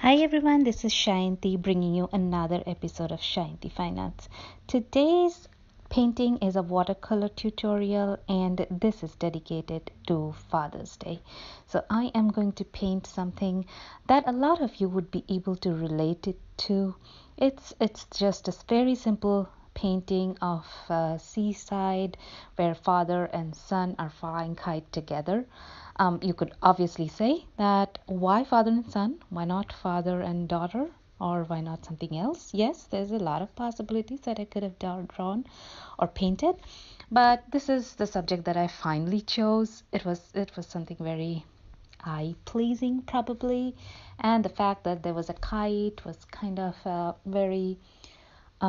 Hi everyone, this is Shayanti bringing you another episode of Shayanti Finance. Today's painting is a watercolor tutorial and this is dedicated to Father's Day. So I am going to paint something that a lot of you would be able to relate it to. It's just a very simple painting of seaside where father and son are flying kite together. You could obviously say that why father and son? Why not father and daughter? Or why not something else? Yes, there's a lot of possibilities that I could have drawn or painted, but this is the subject that I finally chose. It was something very eye pleasing probably, and the fact that there was a kite was kind of very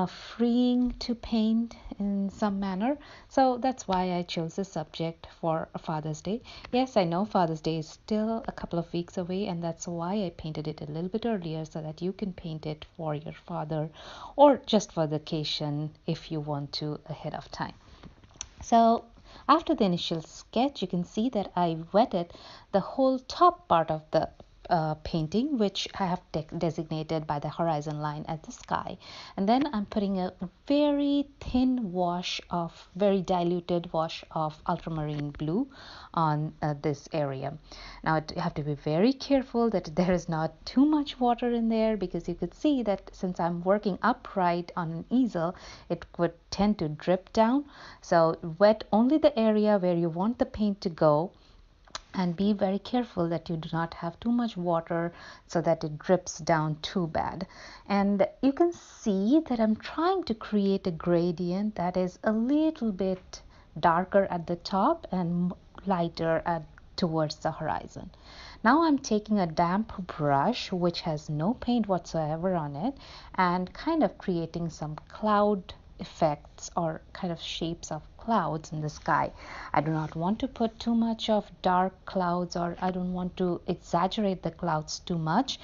freeing to paint in some manner. So that's why I chose the subject for Father's Day. Yes, I know Father's Day is still a couple of weeks away, and that's why I painted it a little bit earlier so that you can paint it for your father or just for the occasion if you want to ahead of time. So after the initial sketch, you can see that I wetted the whole top part of the painting, which I have designated by the horizon line as the sky. And then I'm putting a very thin wash of, very diluted wash of ultramarine blue on this area. Now you have to be very careful that there is not too much water in there, because you could see that since I'm working upright on an easel, it would tend to drip down. So wet only the area where you want the paint to go, and be very careful that you do not have too much water so that it drips down too bad. And you can see that I'm trying to create a gradient that is a little bit darker at the top and lighter towards the horizon. Now I'm taking a damp brush which has no paint whatsoever on it and kind of creating some cloud effects or kind of shapes of clouds in the sky. I do not want to put too much of dark clouds, or I don't want to exaggerate the clouds too much.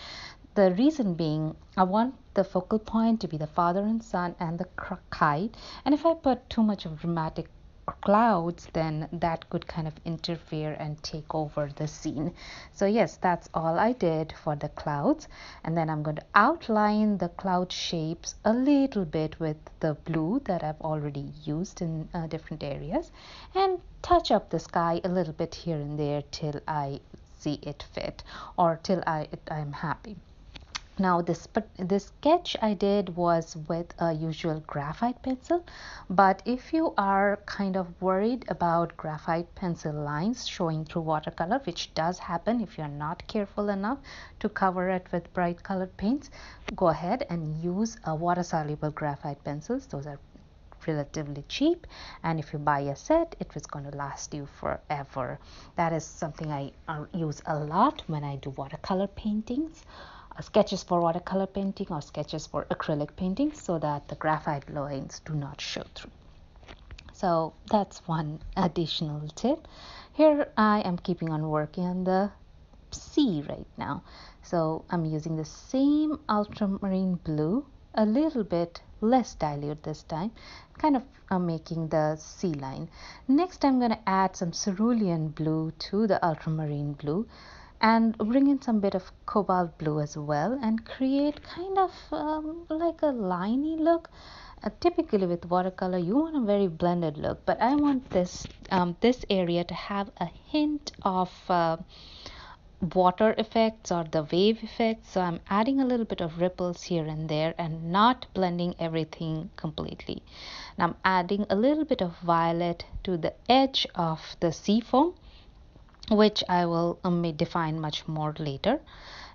The reason being, I want the focal point to be the father and son and the kite, and if I put too much of dramatic clouds, then that could kind of interfere and take over the scene. So yes, that's all I did for the clouds, and then I'm going to outline the cloud shapes a little bit with the blue that I've already used in different areas, and touch up the sky a little bit here and there till I see it fit, or till I'm happy. Now this sketch I did was with a usual graphite pencil, but if you are kind of worried about graphite pencil lines showing through watercolor, which does happen if you're not careful enough to cover it with bright colored paints, go ahead and use a water soluble graphite pencils. Those are relatively cheap, and if you buy a set, it was going to last you forever. That is something I use a lot when I do watercolor paintings, sketches for watercolor painting or sketches for acrylic painting, so that the graphite lines do not show through. So that's one additional tip. Here I am keeping on working on the sea right now. So I'm using the same ultramarine blue, a little bit less dilute this time, kind of making the sea line. Next I'm going to add some cerulean blue to the ultramarine blue and bring in some bit of cobalt blue as well, and create kind of like a liney look. Typically with watercolor you want a very blended look, but I want this area to have a hint of water effects or the wave effects. So I'm adding a little bit of ripples here and there and not blending everything completely. Now I'm adding a little bit of violet to the edge of the sea foam, which I will define much more later.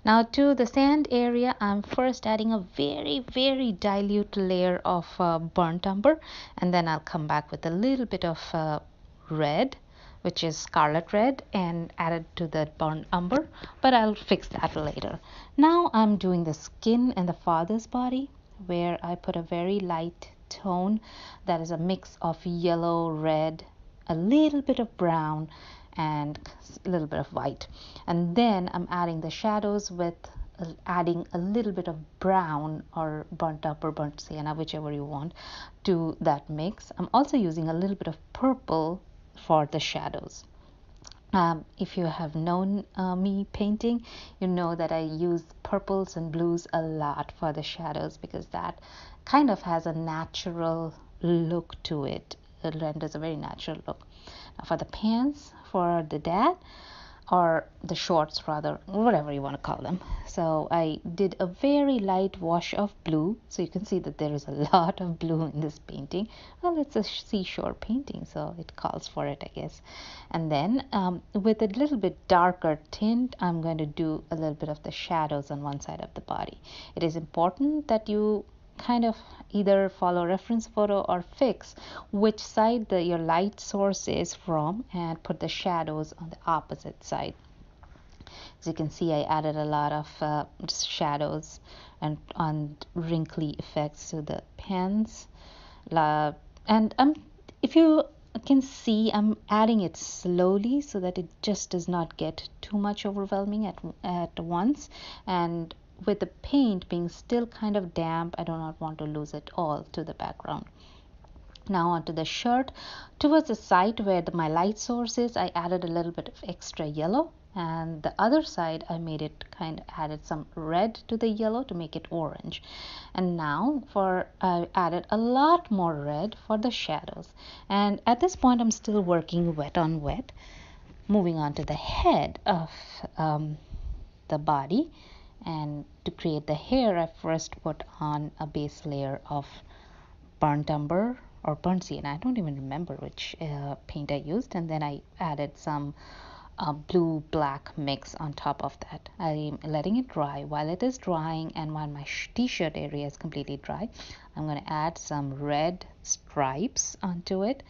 Now to the sand area, I'm first adding a very dilute layer of burnt umber, and then I'll come back with a little bit of red, which is scarlet red, and add it to the burnt umber, but I'll fix that later. Now I'm doing the skin and the father's body, where I put a very light tone that is a mix of yellow, red, a little bit of brown, and a little bit of white. And then I'm adding the shadows with adding a little bit of brown or burnt up or burnt sienna, whichever you want, to that mix. I'm also using a little bit of purple for the shadows. If you have known me painting, you know that I use purples and blues a lot for the shadows, because that kind of has a natural look to it. It renders a very natural look. Now for the pants for the dad, or the shorts rather, whatever you want to call them. So I did a very light wash of blue. So you can see that there is a lot of blue in this painting. Well, it's a seashore painting, so it calls for it, I guess. And then with a little bit darker tint, I'm going to do a little bit of the shadows on one side of the body. It is important that you kind of either follow reference photo or fix which side your light source is from, and put the shadows on the opposite side. As you can see, I added a lot of shadows and on wrinkly effects to the pants. And if you can see, I'm adding it slowly so that it just does not get too much overwhelming at once. And with the paint being still kind of damp, I do not want to lose it all to the background. Now onto the shirt. Towards the side where my light source is, I added a little bit of extra yellow, and the other side I made it added some red to the yellow to make it orange. And now I added a lot more red for the shadows. And at this point I'm still working wet on wet. Moving on to the head of the body. And to create the hair, I first put on a base layer of burnt umber or burnt sienna. I don't even remember which paint I used. And then I added some blue black mix on top of that. I'm letting it dry. While it is drying and while my t-shirt area is completely dry, I'm going to add some red stripes onto it.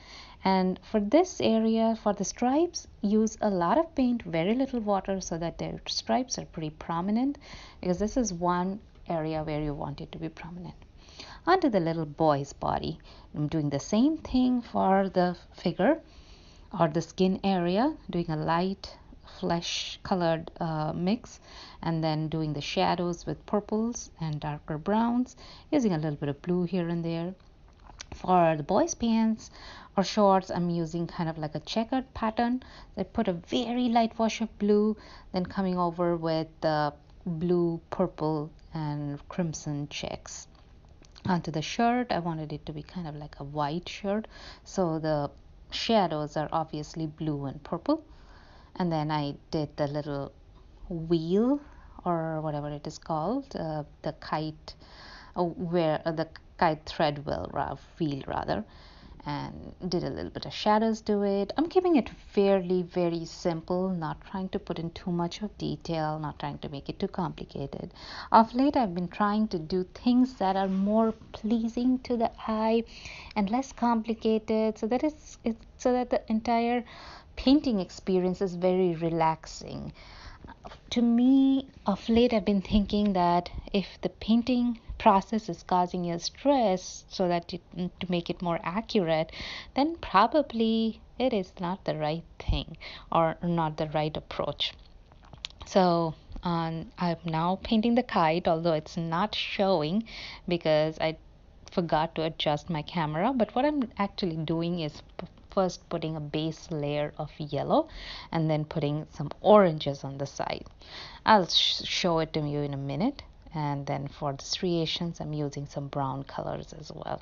And for this area, for the stripes, use a lot of paint, very little water, so that the stripes are pretty prominent, because this is one area where you want it to be prominent. Onto the little boy's body. I'm doing the same thing for the figure or the skin area, doing a light flesh colored mix, and then doing the shadows with purples and darker browns, using a little bit of blue here and there. For the boys' pants or shorts, I'm using kind of like a checkered pattern. I put a very light wash of blue, then coming over with the blue, purple, and crimson checks. Onto the shirt, I wanted it to be kind of like a white shirt, so the shadows are obviously blue and purple. And then I did the little wheel, or whatever it is called, the kite, where the kite thread wheel rather, and did a little bit of shadows to it. I'm keeping it fairly very simple, not trying to put in too much of detail, not trying to make it too complicated. Of late I've been trying to do things that are more pleasing to the eye and less complicated, so that the entire painting experience is very relaxing. To me, of late I've been thinking that if the painting process is causing you stress, so that to make it more accurate, then probably it is not the right thing or not the right approach. So I'm now painting the kite, although it's not showing because I forgot to adjust my camera. But what I'm actually doing is first putting a base layer of yellow and then putting some oranges on the side. I'll show it to you in a minute. And then for the striations, I'm using some brown colors as well.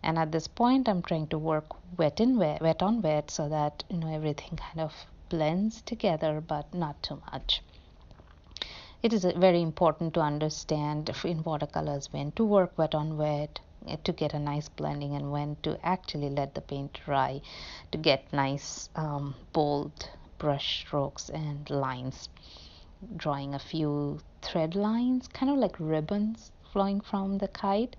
And at this point, I'm trying to work wet on wet, so that everything kind of blends together, but not too much. It is very important to understand in watercolors when to work wet on wet to get a nice blending, and when to actually let the paint dry to get nice bold brush strokes and lines. Drawing a few thread lines, kind of like ribbons flowing from the kite.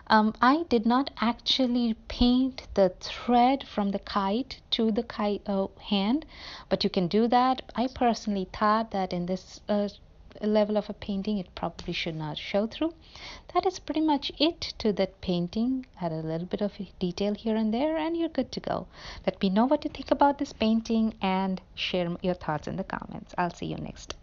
I did not actually paint the thread from the kite to the kite hand, but you can do that. I personally thought that in this level of a painting, it probably should not show through. That is pretty much it to that painting. Add a little bit of detail here and there, and you're good to go. Let me know what you think about this painting and share your thoughts in the comments. I'll see you next.